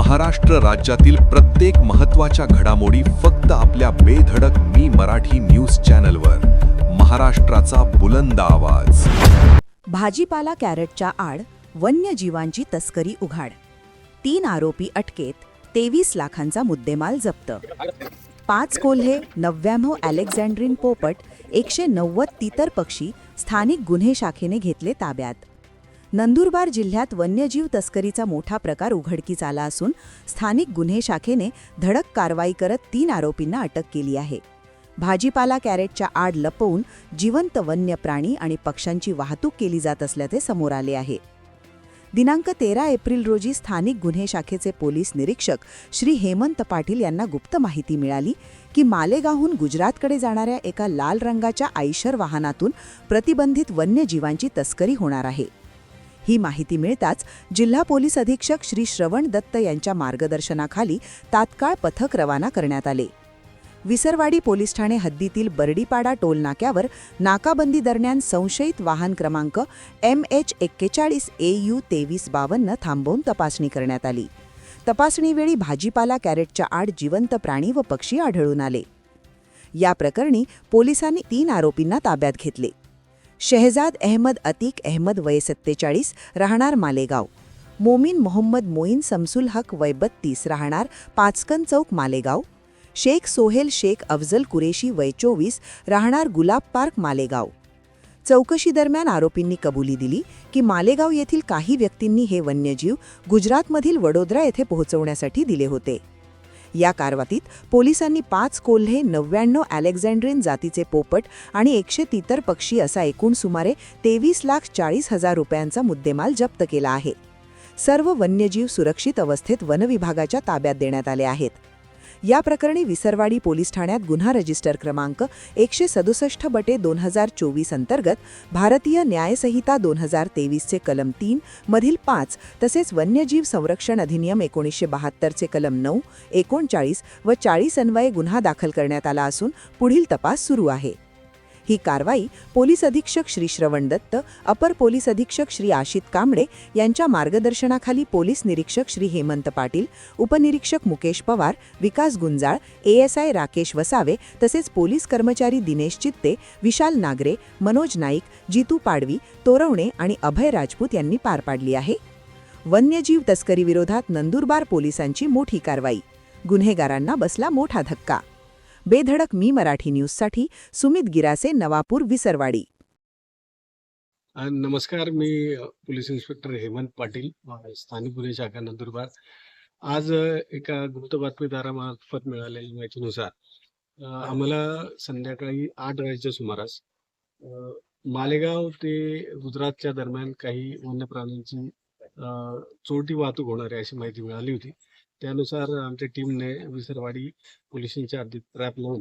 महाराष्ट्र राज्यातील प्रत्येक महत्त्वाच्या घडामोडी फक्त आपल्या बेधडक मी मराठी न्यूज चॅनलवर. महाराष्ट्राचा बुलंद आवाज. भाजीपाला कॅरेटच्या आड वन्यजीवांची तस्करी उघाड. 3 आरोपी अटकेत, 23 लाखांचा मुद्देमाल जप्त. 5 कोल्हे, 99 अलेक्झांड्रिन पोपट, 190 तितर पक्षी स्थानिक गुन्हे शाखेने घेतले ताब्यात. नंदुरबार जिल्ह्यात वन्यजीव तस्करीचा मोठा प्रकार उघडकीस आला असून स्थानिक गुन्हे शाखेने धडक कारवाई करत 3 आरोपींना अटक केली आहे. भाजीपाला कॅरेटच्या आड लपवून जिवंत वन्य प्राणी आणि पक्ष्यांची वाहतूक केली जात असल्याचे समोर आले आहे. दिनांक 13 एप्रिल रोजी स्थानिक गुन्हे शाखेचे पोलीस निरीक्षक श्री हेमंत पाटील यांना गुप्त माहिती मिळाली की मालेगावहून गुजरातकडे जाणाऱ्या एका लाल रंगाच्या आयशर वाहनातून प्रतिबंधित वन्यजीवांची तस्करी होणार आहे. ही माहिती मिळताच जिल्हा पोलीस अधीक्षक श्री श्रवण दत्त यांच्या मार्गदर्शनाखाली तात्काळ पथक रवाना करण्यात आले. विसरवाडी पोलीस ठाणे हद्दीतील बर्डीपाडा टोल नाक्यावर नाकाबंदी दरम्यान संशयित वाहन क्रमांक MH41 AU 2352 थांबवून तपासणी करण्यात आली. तपासणीवेळी भाजीपाला कॅरेटच्या आड जिवंत प्राणी व पक्षी आढळून आले. या प्रकरणी पोलिसांनी 3 आरोपींना ताब्यात घेतले. शहजाद अहमद अतीक अहमद वय 47 राहणार मालेगाव, मोमीन मोहम्मद मोईन समसुल हक वय 32 राहणार पाचकन चौक मालेगाव, शेख सोहेल शेख अफजल कुरेशी वय 24 राहणार गुलाब पार्क मालेगाव. चौकशी दरम्यान आरोपींनी कबुली दिली की मालेगाव येथील काही व्यक्तींनी हे वन्यजीव गुजरातमधील वडोदरा येथे पोहोचवण्यासाठी दिले होते. या कारवाईत पोलिसांनी 5 कोल्हे, 99 अलेक्झांड्रिन जातीचे पोपट आणि 100 तितर पक्षी असा एकूण सुमारे 23,40,000 रुपयांचा मुद्देमाल जप्त केला आहे. सर्व वन्यजीव सुरक्षित अवस्थेत वनविभागाच्या ताब्यात देण्यात आले आहेत. या प्रकरणी विसरवाडी पोलीस ठाण्यात गुन्हा रजिस्टर क्रमांक 167/2024 अंतर्गत भारतीय न्यायसंहिता 2023 चे कलम 3 मधील 5 तसेच वन्यजीव संरक्षण अधिनियम 1972 चे कलम 9, 39 व 40 अन्वये गुन्हा दाखल करण्यात आला असून पुढील तपास सुरू आहे. ही कारवाई पोलीस अधीक्षक श्री श्रवण दत्त, अपर पोलीस अधीक्षक श्री आशित कांबळे यांच्या मार्गदर्शनाखाली पोलीस निरीक्षक श्री हेमंत पाटील, उपनिरीक्षक मुकेश पवार, विकास गुंजाळ, ASI राकेश वसावे तसेच पोलीस कर्मचारी दिनेश चित्ते, विशाल नागरे, मनोज नाईक, जितू पाडवी, तोरवणे आणि अभय राजपूत यांनी पार पाडली आहे. वन्यजीव तस्करीविरोधात नंदुरबार पोलिसांची मोठी कारवाई. गुन्हेगारांना बसला मोठा धक्का. बेधडक मी मराठी न्यूजसाठी सुमित गिरासे, नवापूर, विसरवाडी. नमस्कार, मी पोलीस इन्स्पेक्टर हेमंत पाटील, स्थानिक गुन्हे शाखा नंदुरबार. आज एका गुप्त बातमीदारामार्फत मिळालेल्या माहितीनुसार आम्हाला संध्याकाळी 8 वाजेच्या सुमारास मालेगाव ते गुजरातच्या दरम्यान काही वन्य प्राण्यांची चोरटी वाहतूक होणार आहे अशी माहिती मिळाली होती. त्यानुसार आमच्या टीमने विसरवाडी पोलिसांच्या हद्दीत ट्रॅप लावून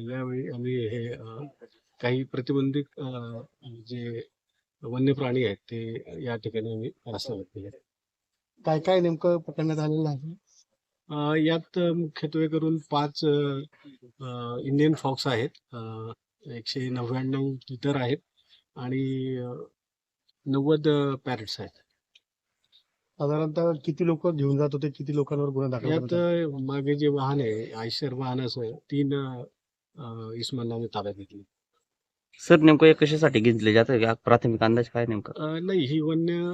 यावेळी आम्ही हे काही प्रतिबंधित जे वन्य प्राणी आहेत ते या ठिकाणी आम्ही हस्तगत केले. काय काय नेमकं पकडण्यात आलेलं आहे? यात मुख्यत्वे करून 5 इंडियन फॉक्स आहेत, 199 तितर आहेत आणि 90 पॅरेट्स आहेत. साधारणतः किती लोक घेऊन जात होते, किती लोकांवर गुन्हा दाखल यात करण्यात आला? मागे जे वाहन आहे आयशर वाहनासह 3 इसमांना आम्ही ताब्यात घेतली. सर नेमकं हे कशासाठी घेतले जातं? प्राथमिक अंदाज काय नेमका? नाही, ही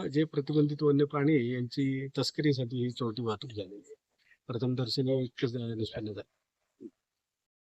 जे प्रतिबंधित वन्य प्राणी आहे यांची तस्करीसाठी ही चोरटी वाहतूक झालेली आहे. प्रथम दर्शनी इतकंच निष्पन्न झालं.